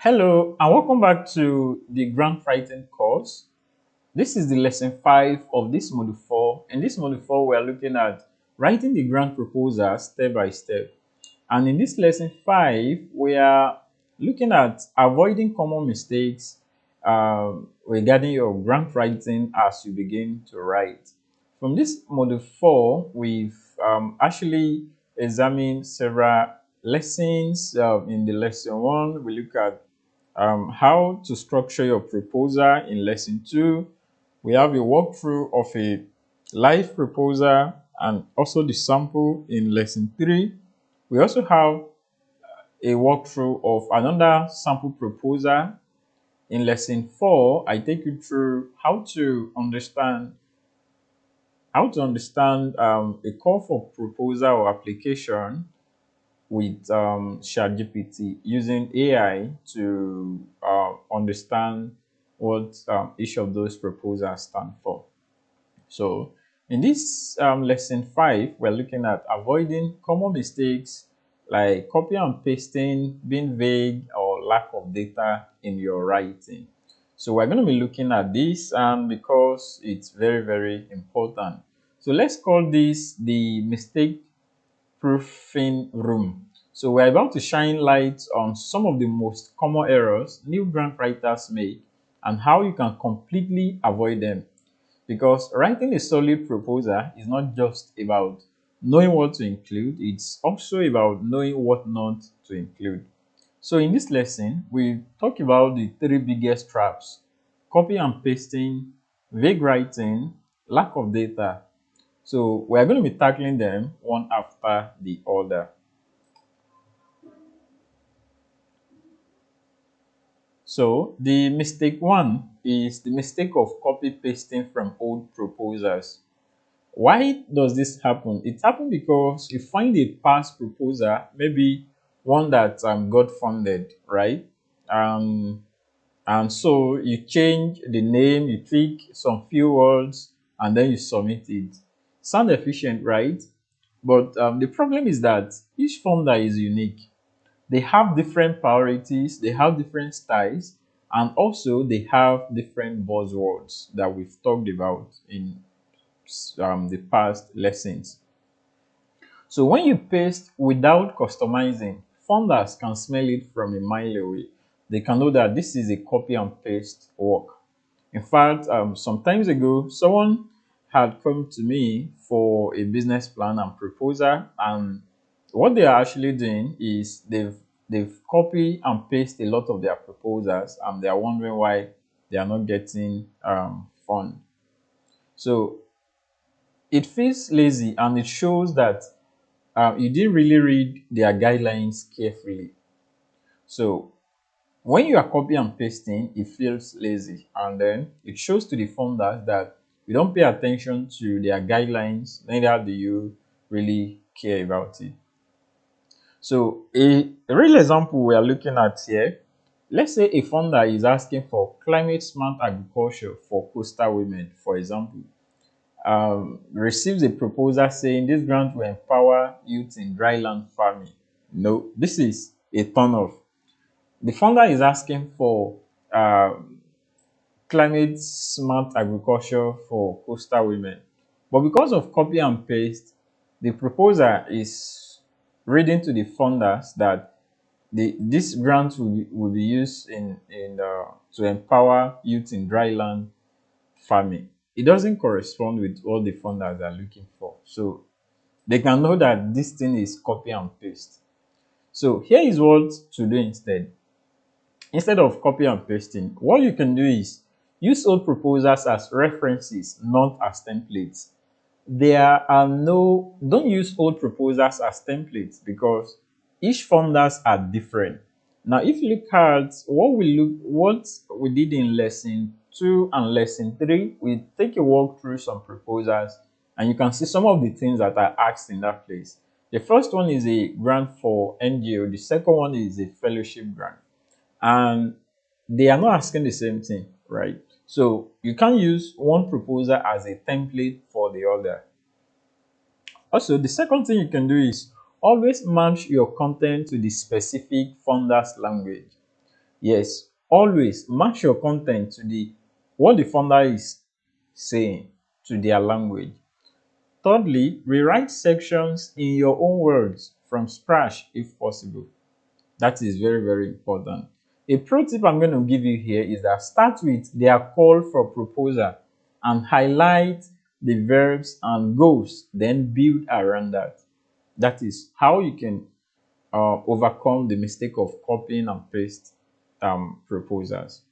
Hello and welcome back to the grant writing course. This is the lesson 5 of this module 4. In this module 4, we are looking at writing the grant proposal step by step. And in this lesson 5, we are looking at avoiding common mistakes regarding your grant writing as you begin to write. From this module 4, we've actually examined several lessons. In the lesson 1, we look at how to structure your proposal. In lesson 2, we have a walkthrough of a live proposal and also the sample. In lesson 3, we also have a walkthrough of another sample proposal. In lesson 4, I take you through how to understand a call for proposal or application with ChatGPT using AI to understand what each of those proposals stand for. So in this lesson 5, we're looking at avoiding common mistakes like copy and pasting, being vague, or lack of data in your writing. So we're going to be looking at this because it's very, very important. So let's call this the mistake proofing room. So we're about to shine light on some of the most common errors new grant writers make and how you can completely avoid them. Because writing a solid proposal is not just about knowing what to include, it's also about knowing what not to include. So in this lesson, we talk about the 3 biggest traps: copy and pasting, vague writing, lack of data. So we're going to be tackling them one after the other. So the mistake 1 is the mistake of copy pasting from old proposals. Why does this happen? It happens because you find a past proposal, maybe one that got funded, right? And so you change the name, you tweak some few words, and then you submit it. Sound efficient, right? But the problem is that each funder is unique. They have different priorities, they have different styles, and also they have different buzzwords that we've talked about in the past lessons. So when you paste without customizing, funders can smell it from a mile away. They can know that this is a copy and paste work. In fact, some times ago, someone had come to me for a business plan and proposal, and what they are actually doing is they've copied and pasted a lot of their proposals, and they are wondering why they are not getting fund. So it feels lazy, and it shows that you didn't really read their guidelines carefully. So when you are copy and pasting, it feels lazy, and then it shows to the funders that you don't pay attention to their guidelines, neither do you really care about it. So a real example we are looking at here, let's say a funder is asking for climate smart agriculture for coastal women, for example. Receives a proposal saying this grant will empower youth in dryland farming. No, this is a turn off. The funder is asking for climate smart agriculture for coastal women. But because of copy and paste, the proposer is reading to the funders that this grant will be used to empower youth in dryland farming. It doesn't correspond with what the funders are looking for. So they can know that this thing is copy and paste. So here is what to do instead. Instead of copy and pasting, what you can do is use old proposals as references, not as templates. Don't use old proposals as templates because each funders are different. Now, if you look at what we did in lesson 2 and lesson 3, we take a walk through some proposals and you can see some of the things that are asked in that place. The first one is a grant for NGO, the second one is a fellowship grant. And they are not asking the same thing, right? So you can't use one proposal as a template for the other. Also, the second thing you can do is always match your content to the specific funder's language. Yes, always match your content to the what the founder is saying, to their language. Thirdly, rewrite sections in your own words from scratch if possible. That is very, very important. A pro tip I'm going to give you here is that start with their call for proposal and highlight the verbs and goals, then build around that. That is how you can overcome the mistake of copying and paste proposals.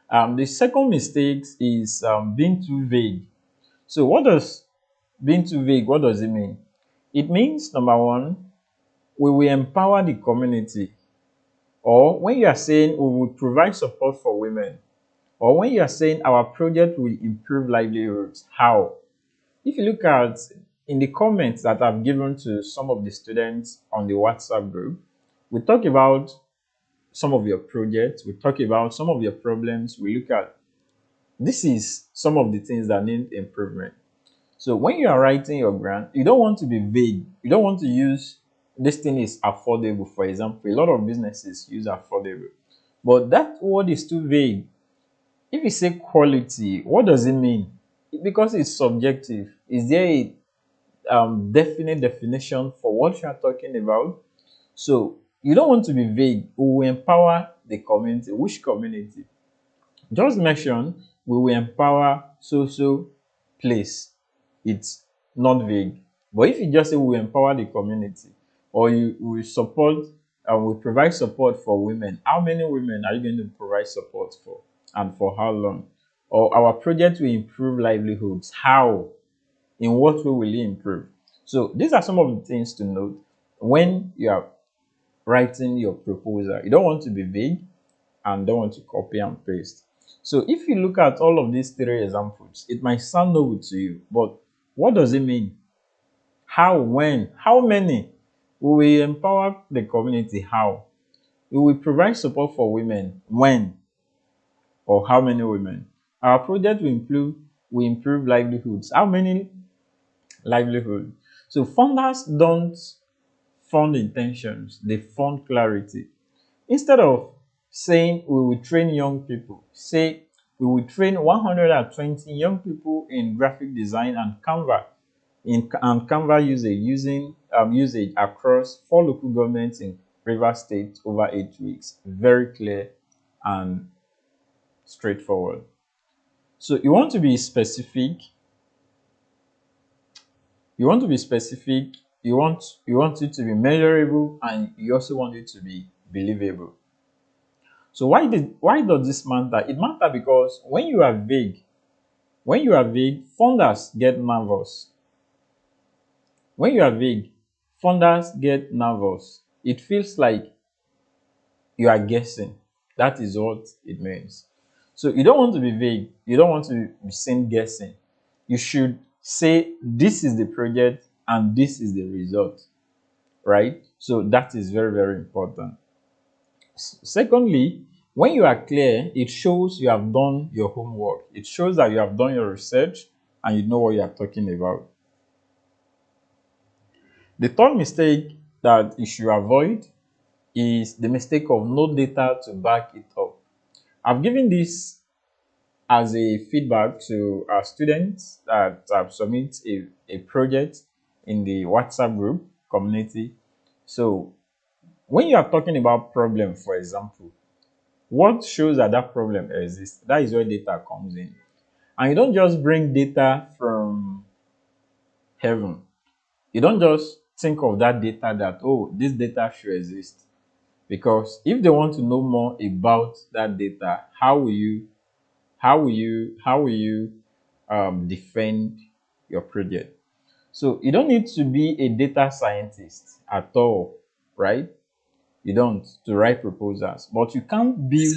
The second mistake is being too vague. So what does being too vague, what does it mean? It means, number one, we will empower the community. Or when you are saying we will provide support for women, or when you are saying our project will improve livelihoods, how? If you look at in the comments that I've given to some of the students on the WhatsApp group, we talk about some of your projects, we talk about some of your problems, we look at this is some of the things that need improvement. So when you are writing your grant, you don't want to be vague. You don't want to use this thing is affordable, for example. A lot of businesses use affordable. But that word is too vague. If you say quality, what does it mean? Because it's subjective. Is there a definite definition for what you are talking about? So you don't want to be vague. We will empower the community. Which community? Just mention we will empower so place. It's not vague. But if you just say we will empower the community, or you will support and will provide support for women, how many women are you going to provide support for, and for how long? Or our project will improve livelihoods. How? In what way will it improve? So these are some of the things to note when you are writing your proposal. You don't want to be vague and don't want to copy and paste. So if you look at all of these three examples, it might sound novel to you, but what does it mean? How, when, how many? We will empower the community. How? We will provide support for women. When? Or how many women? Our project will improve livelihoods. How many livelihoods? So funders don't fund intentions, they fund clarity. Instead of saying we will train young people, say we will train 120 young people in graphic design and Canva usage across 4 local governments in Rivers State over 8 weeks. Very clear and straightforward. So you want to be specific. You want to be specific. You want it to be measurable, and you also want it to be believable. So why does this matter? It matters because when you are vague, funders get nervous. When you are vague, funders get nervous. It feels like you are guessing. That is what it means. So you don't want to be vague. You don't want to be seen guessing. You should say this is the project and this is the result, right? So that is very, very important. Secondly, when you are clear, it shows you have done your homework. It shows that you have done your research and you know what you are talking about. The third mistake that you should avoid is the mistake of no data to back it up. I've given this as a feedback to our students that have submit a project in the WhatsApp group community. So when you are talking about problem, for example, what shows that that problem exists? That is where data comes in. And you don't just bring data from heaven. You don't just think of that data that, oh, this data should exist. Because if they want to know more about that data, how will you defend your project? So you don't need to be a data scientist at all, right? You don't to write proposals, but you can build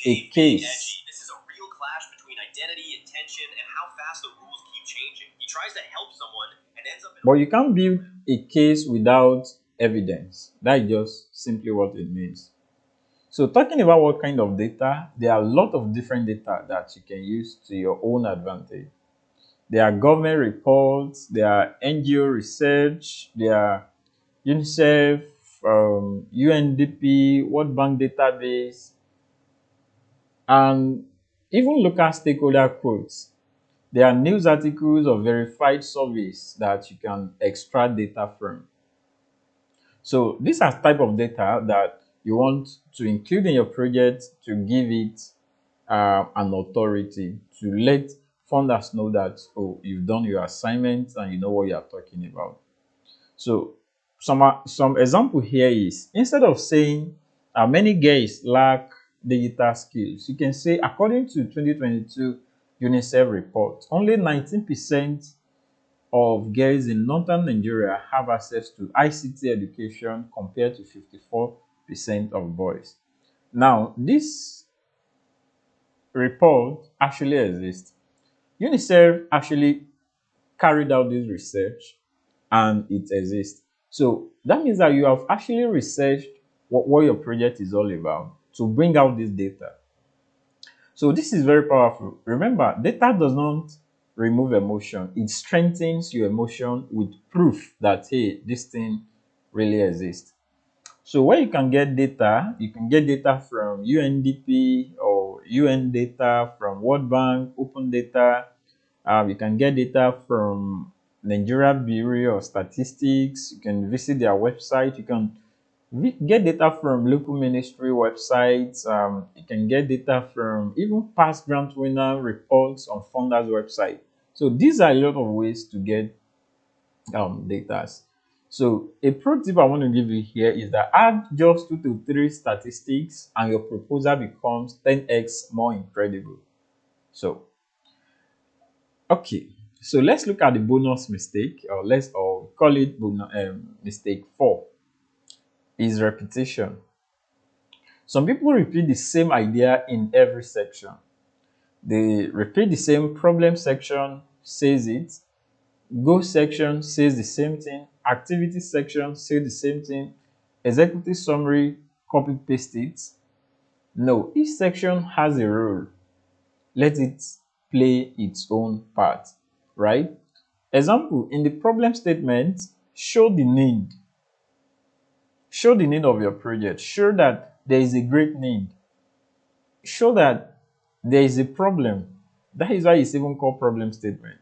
a case. This is a real clash between identity and tension and how fast the rules keep changing. He tries to help someone and ends up. But you can't build a case without evidence. That is just simply what it means. So talking about what kind of data, there are a lot of different data that you can use to your own advantage. There are government reports, there are NGO research, there are UNICEF UNDP, World Bank database, and even local stakeholder quotes. There are news articles or verified surveys that you can extract data from. So these are type of data that you want to include in your project to give it an authority, to let funders know that, oh, you've done your assignment and you know what you are talking about. So some example here is, instead of saying many girls lack digital skills, you can say according to 2022 UNICEF report, only 19% of girls in northern Nigeria have access to ICT education compared to 54% of boys. Now, this report actually exists. UNICEF actually carried out this research and it exists. So that means that you have actually researched what your project is all about to bring out this data. So this is very powerful. Remember, data does not remove emotion. It strengthens your emotion with proof that, hey, this thing really exists. So where you can get data from UNDP or UN data, from World Bank, Open Data. You can get data from Nigeria Bureau of Statistics. You can visit their website. You can get data from local ministry websites. You can get data from even past grant winner reports on funders' website. So these are a lot of ways to get data. So a pro tip I want to give you here is that add just 2 to 3 statistics and your proposal becomes 10x more incredible. So okay, so let's look at the bonus mistake, or call it mistake 4 is repetition. Some people repeat the same idea in every section. They repeat the same problem section, says it, go section says the same thing, activity section says the same thing, executive summary, copy paste it. No, each section has a role. Let it play its own part, right? Example, in the problem statement, show the need. Show the need of your project. Show that there is a great need. Show that there is a problem. That is why it's even called problem statement.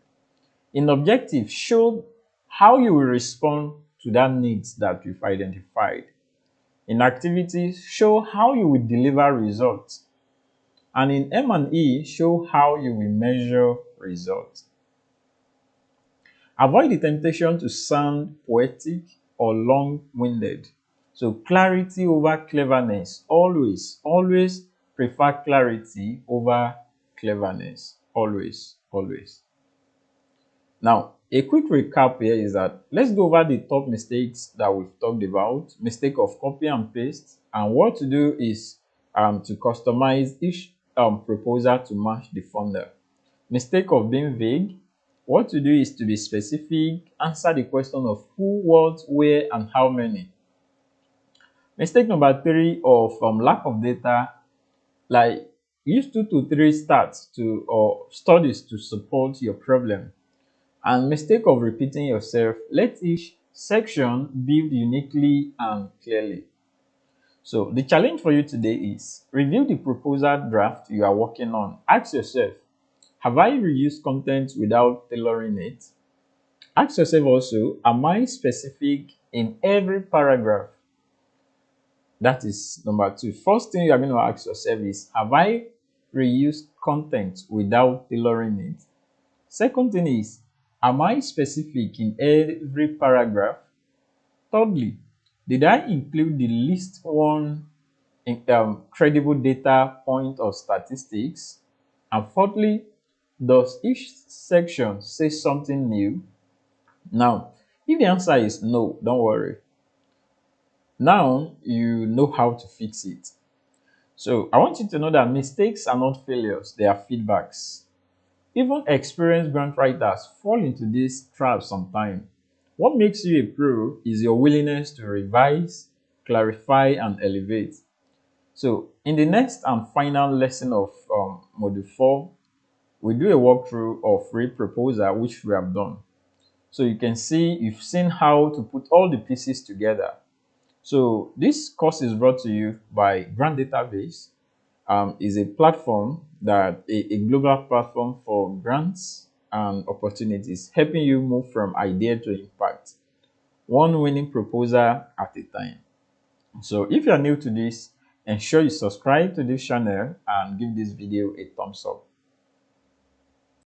In objective, show how you will respond to that needs that you've identified. In activities, show how you will deliver results. And in M&E, show how you will measure results. Avoid the temptation to sound poetic or long-winded. So clarity over cleverness. Always, always prefer clarity over cleverness. Always, always. Now, a quick recap here is that let's go over the top mistakes that we've talked about. Mistake of copy and paste. And what to do is to customize each proposal to match the funder. Mistake of being vague. What to do is to be specific, answer the question of who, what, where, and how many. Mistake number 3 of lack of data, like use 2 to 3 stats or studies to support your problem. And mistake of repeating yourself, let each section build uniquely and clearly. So the challenge for you today is review the proposal draft you are working on. Ask yourself, have I reused content without tailoring it? Ask yourself also, am I specific in every paragraph? That is number 2. First thing you are going to ask yourself is, have I reused content without tailoring it? Second thing is, am I specific in every paragraph? Thirdly, did I include the least one credible data point or statistics? And fourthly, does each section say something new? Now, if the answer is no, don't worry. Now you know how to fix it. So I want you to know that mistakes are not failures, they are feedbacks. Even experienced grant writers fall into this trap sometimes. What makes you a pro is your willingness to revise, clarify, and elevate. So in the next and final lesson of Module 4, we do a walkthrough of read proposal, which we have done. So you can see, you've seen how to put all the pieces together. So this course is brought to you by Grant Database. Is a platform that a global platform for grants and opportunities, helping you move from idea to impact, one winning proposal at a time. So if you are new to this, ensure you subscribe to this channel and give this video a thumbs up.